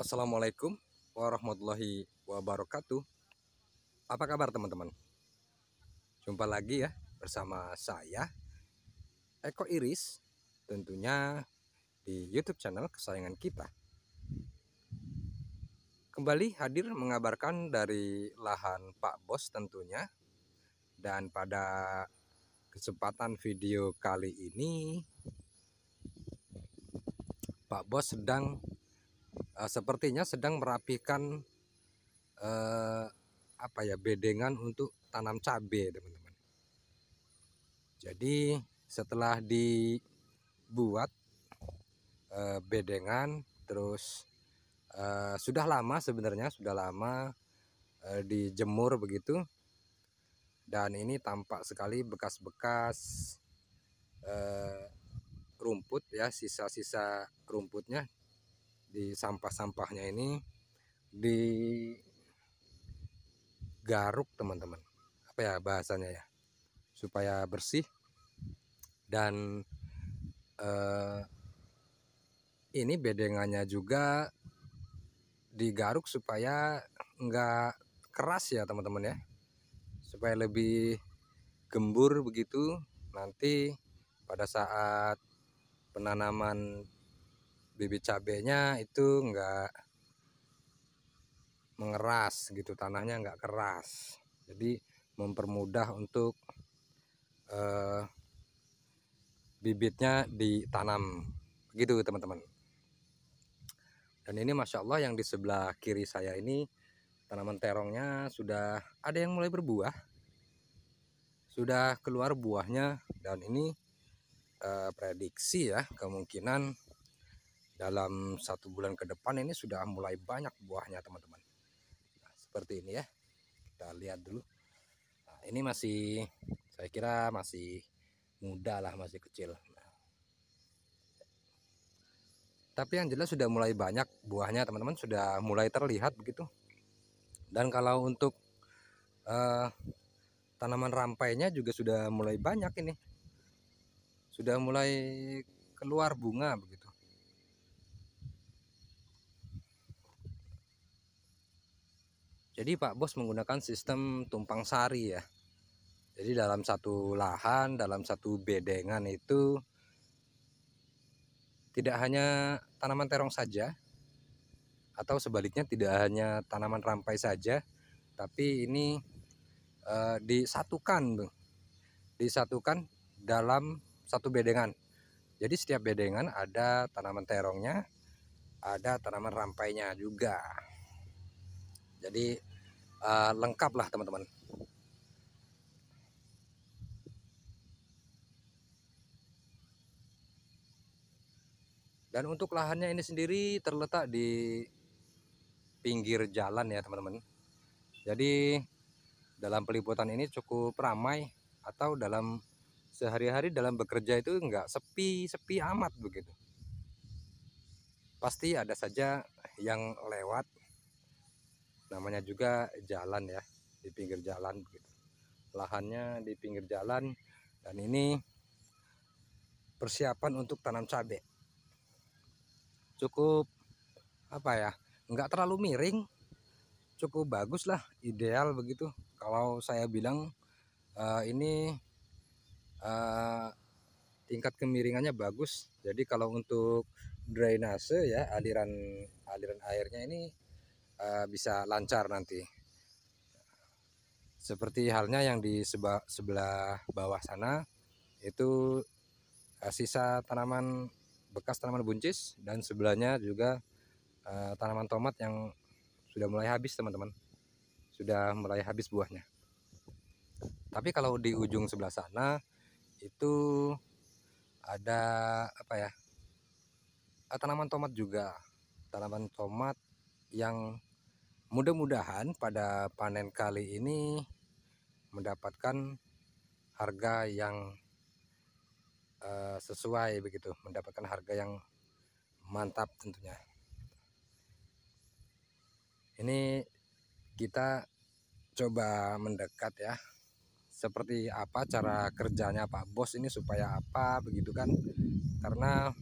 Assalamualaikum warahmatullahi wabarakatuh. Apa kabar teman-teman? Jumpa lagi ya bersama saya Eko Iris, tentunya di YouTube channel kesayangan kita. Kembali hadir mengabarkan dari lahan Pak Bos tentunya. Dan pada kesempatan video kali ini Pak Bos sepertinya sedang merapikan bedengan untuk tanam cabai, teman-teman. Jadi setelah dibuat bedengan, terus sudah lama dijemur begitu, dan ini tampak sekali bekas-bekas rumput ya, sisa-sisa rumputnya di sampah-sampahnya ini digaruk, teman-teman. Apa ya bahasanya ya, supaya bersih. Dan ini bedengannya juga digaruk supaya enggak keras ya teman-teman ya, supaya lebih gembur begitu. Nanti pada saat penanaman bibit cabenya itu enggak mengeras gitu, tanahnya enggak keras, jadi mempermudah untuk bibitnya ditanam begitu teman-teman. Dan ini Masya Allah, yang di sebelah kiri saya ini tanaman terongnya sudah ada yang mulai berbuah, sudah keluar buahnya. Dan ini prediksi ya, kemungkinan dalam 1 bulan ke depan ini sudah mulai banyak buahnya teman-teman. Nah, seperti ini ya, kita lihat dulu. Nah, ini masih, saya kira masih muda lah, masih kecil. Tapi yang jelas sudah mulai banyak buahnya teman-teman, sudah mulai terlihat begitu. Dan kalau untuk tanaman rampainya juga sudah mulai banyak, ini sudah mulai keluar bunga begitu. Jadi Pak Bos menggunakan sistem tumpang sari ya. Jadi dalam satu lahan, dalam satu bedengan itu tidak hanya tanaman terong saja, atau sebaliknya tidak hanya tanaman rampai saja, tapi ini disatukan dalam satu bedengan. Jadi setiap bedengan ada tanaman terongnya, ada tanaman rampainya juga. Jadi lengkap lah teman-teman. Dan untuk lahannya ini sendiri terletak di pinggir jalan ya teman-teman. Jadi dalam peliputan ini cukup ramai, atau dalam sehari-hari dalam bekerja itu enggak sepi amat begitu. Pasti ada saja yang lewat, namanya juga jalan ya, di pinggir jalan begitu. Lahannya di pinggir jalan, dan ini persiapan untuk tanam cabai. Cukup enggak terlalu miring, cukup bagus lah, ideal begitu. Kalau saya bilang ini tingkat kemiringannya bagus. Jadi kalau untuk drainase ya, aliran airnya ini bisa lancar nanti. Seperti halnya yang di sebelah bawah sana itu sisa tanaman, bekas tanaman buncis, dan sebelahnya juga tanaman tomat yang sudah mulai habis teman-teman, sudah mulai habis buahnya. Tapi kalau di ujung sebelah sana itu ada tanaman tomat juga, tanaman tomat yang mudah-mudahan pada panen kali ini mendapatkan harga yang sesuai begitu, mendapatkan harga yang mantap tentunya. Ini kita coba mendekat ya, seperti apa cara kerjanya Pak Bos ini, supaya apa begitu kan. Karena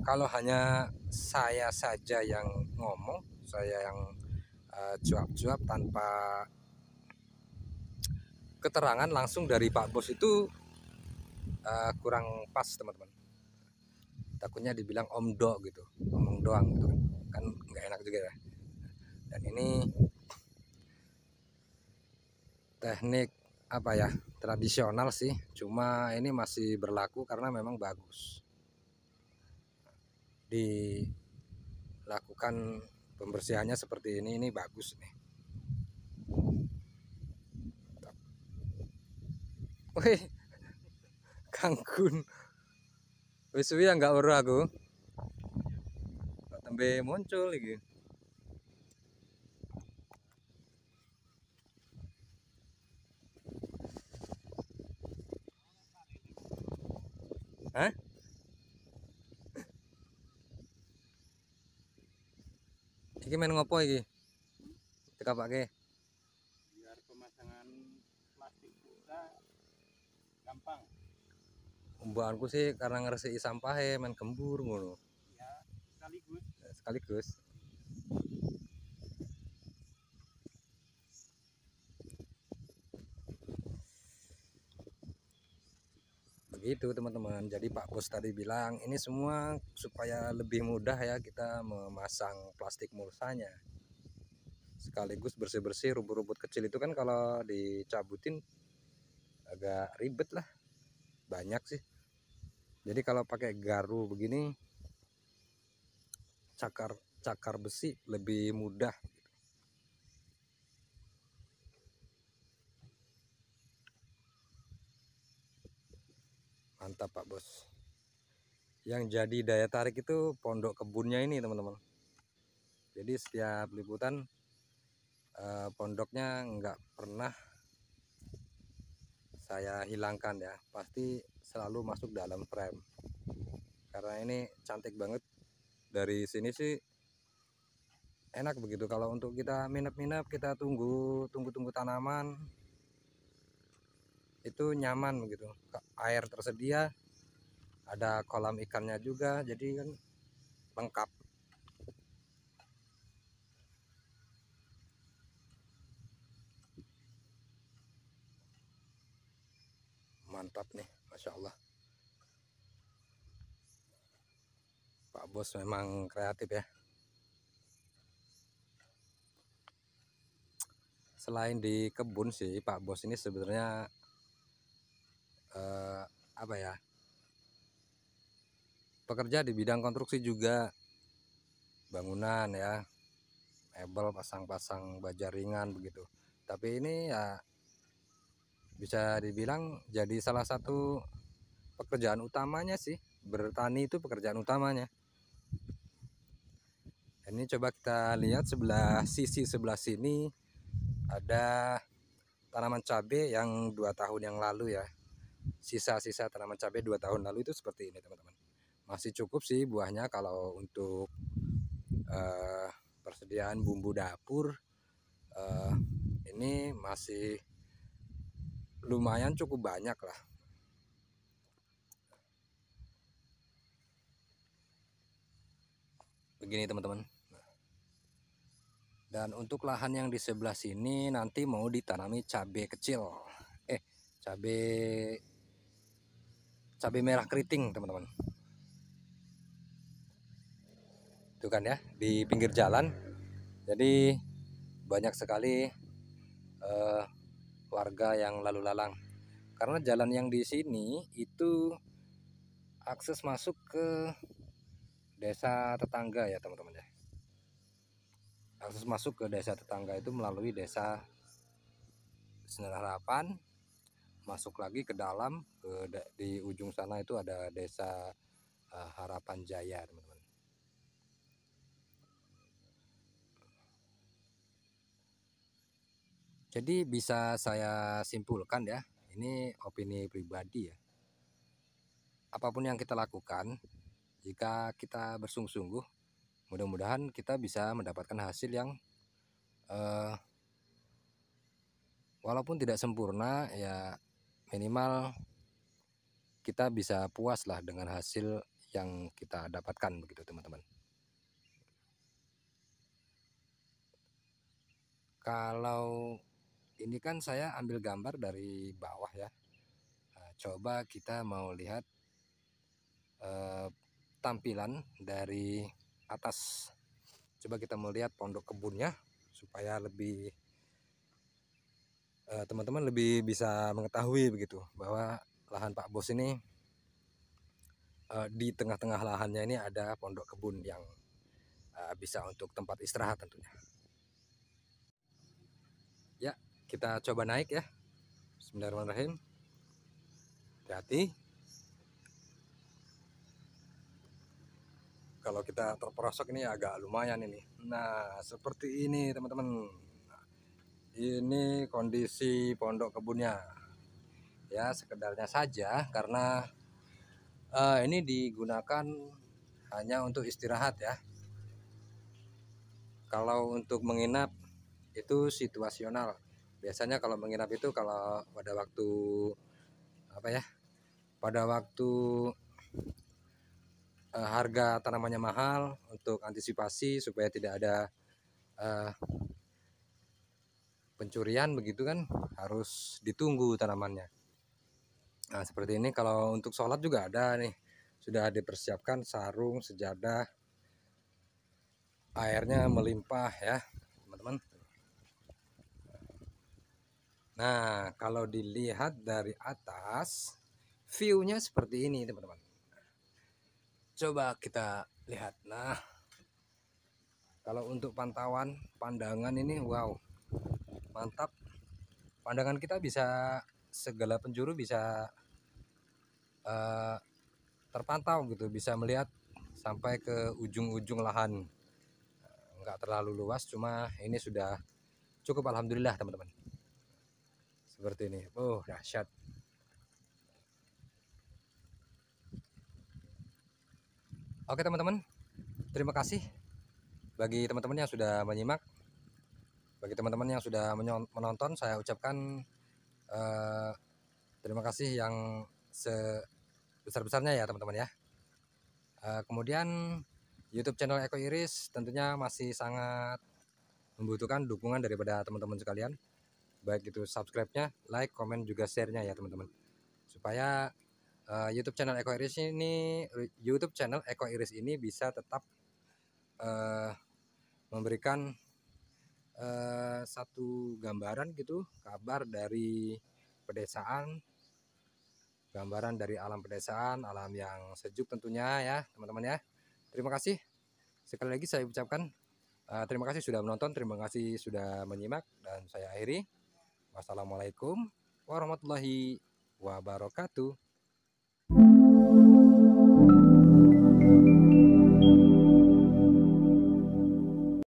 kalau hanya saya saja yang ngomong, saya yang cuap-cuap tanpa keterangan langsung dari Pak Bos itu kurang pas teman-teman. Takutnya dibilang omdo gitu, ngomong doang gitu kan nggak enak juga ya. Dan ini teknik apa ya, tradisional sih, cuma ini masih berlaku karena memang bagus dilakukan pembersihannya seperti ini bagus nih. Wih, Kangkun wis suwi nggak ora aku tembe muncul lagi. Hah? Iki main ngopo iki? Dikapake. Biar pemasangan plastik kita gampang. Umbaanku sih karena ngresiki sampah main gembur ngono. Ya, sekaligus. Sekaligus. Begitu teman-teman. Jadi Pak Bos tadi bilang ini semua supaya lebih mudah ya kita memasang plastik mulsanya. Sekaligus bersih-bersih rumput-rumput kecil itu kan kalau dicabutin agak ribet lah. Banyak sih. Jadi kalau pakai garu begini cakar besi lebih mudah. Mantap Pak Bos. Yang jadi daya tarik itu pondok kebunnya ini teman-teman. Jadi setiap liputan pondoknya nggak pernah saya hilangkan ya, pasti selalu masuk dalam frame karena ini cantik banget. Dari sini sih enak begitu kalau untuk kita minap-minap, kita tunggu tanaman itu nyaman begitu. Air tersedia, ada kolam ikannya juga, jadi kan lengkap. Mantap nih, Masya Allah. Pak Bos memang kreatif ya. Selain di kebun sih, Pak Bos ini sebenarnya apa ya, pekerja di bidang konstruksi juga, bangunan ya, mebel, pasang-pasang baja ringan begitu. Tapi ini ya bisa dibilang jadi salah satu pekerjaan utamanya sih. Bertani itu pekerjaan utamanya. Ini coba kita lihat sisi sebelah sini ada tanaman cabai yang 2 tahun yang lalu ya. Sisa-sisa tanaman cabai 2 tahun lalu itu seperti ini teman-teman. Masih cukup sih buahnya kalau untuk persediaan bumbu dapur. Ini masih lumayan cukup banyak lah. Begini teman-teman. Dan untuk lahan yang di sebelah sini nanti mau ditanami cabai kecil. Cabai merah keriting teman-teman. Itu kan ya di pinggir jalan. Jadi banyak sekali warga yang lalu lalang. Karena jalan yang di sini itu akses masuk ke desa tetangga ya teman-teman ya. Akses masuk ke desa tetangga itu melalui desa Sinar Harapan, masuk lagi ke dalam di ujung sana itu ada desa Harapan Jaya teman-teman. Jadi bisa saya simpulkan ya, ini opini pribadi ya. Apapun yang kita lakukan, jika kita bersungguh-sungguh, mudah-mudahan kita bisa mendapatkan hasil yang walaupun tidak sempurna ya minimal kita bisa puas lah dengan hasil yang kita dapatkan begitu teman-teman. Kalau ini kan saya ambil gambar dari bawah ya. Nah, coba kita mau lihat tampilan dari atas. Coba kita mau lihat pondok kebunnya supaya lebih teman-teman lebih bisa mengetahui begitu bahwa lahan Pak Bos ini di tengah-tengah lahannya ini ada pondok kebun yang bisa untuk tempat istirahat tentunya. Ya, kita coba naik ya. Bismillahirrahmanirrahim. Hati-hati. Kalau kita terperosok ini agak lumayan ini. Nah, seperti ini teman-teman. Ini kondisi pondok kebunnya. Ya, sekedarnya saja karena ini digunakan hanya untuk istirahat ya. Kalau untuk menginap itu situasional. Biasanya kalau menginap itu kalau pada waktu apa ya? Pada waktu harga tanamannya mahal, untuk antisipasi supaya tidak ada pencurian begitu kan, harus ditunggu tanamannya. Nah, seperti ini. Kalau untuk sholat juga ada nih, sudah dipersiapkan sarung, sejadah, airnya melimpah ya teman-teman. Nah, kalau dilihat dari atas, view-nya seperti ini teman-teman. Coba kita lihat. Nah, kalau untuk pantauan pandangan ini wow, mantap. Pandangan kita bisa segala penjuru bisa terpantau gitu, bisa melihat sampai ke ujung-ujung lahan. Nggak terlalu luas, cuma ini sudah cukup alhamdulillah teman-teman. Seperti ini. Oh, dahsyat. Oke teman-teman, terima kasih bagi teman-teman yang sudah menyimak. Bagi teman-teman yang sudah menonton, saya ucapkan terima kasih yang sebesar-besarnya ya teman-teman ya. Kemudian YouTube channel Eko Iris tentunya masih sangat membutuhkan dukungan daripada teman-teman sekalian, baik itu subscribe-nya, like, komen, juga share-nya ya teman-teman, supaya YouTube channel Eko Iris ini bisa tetap memberikan satu gambaran gitu, kabar dari pedesaan, gambaran dari alam pedesaan, alam yang sejuk tentunya ya teman-teman ya. Terima kasih sekali lagi saya ucapkan terima kasih sudah menonton, terima kasih sudah menyimak, dan saya akhiri. Wassalamualaikum warahmatullahi wabarakatuh.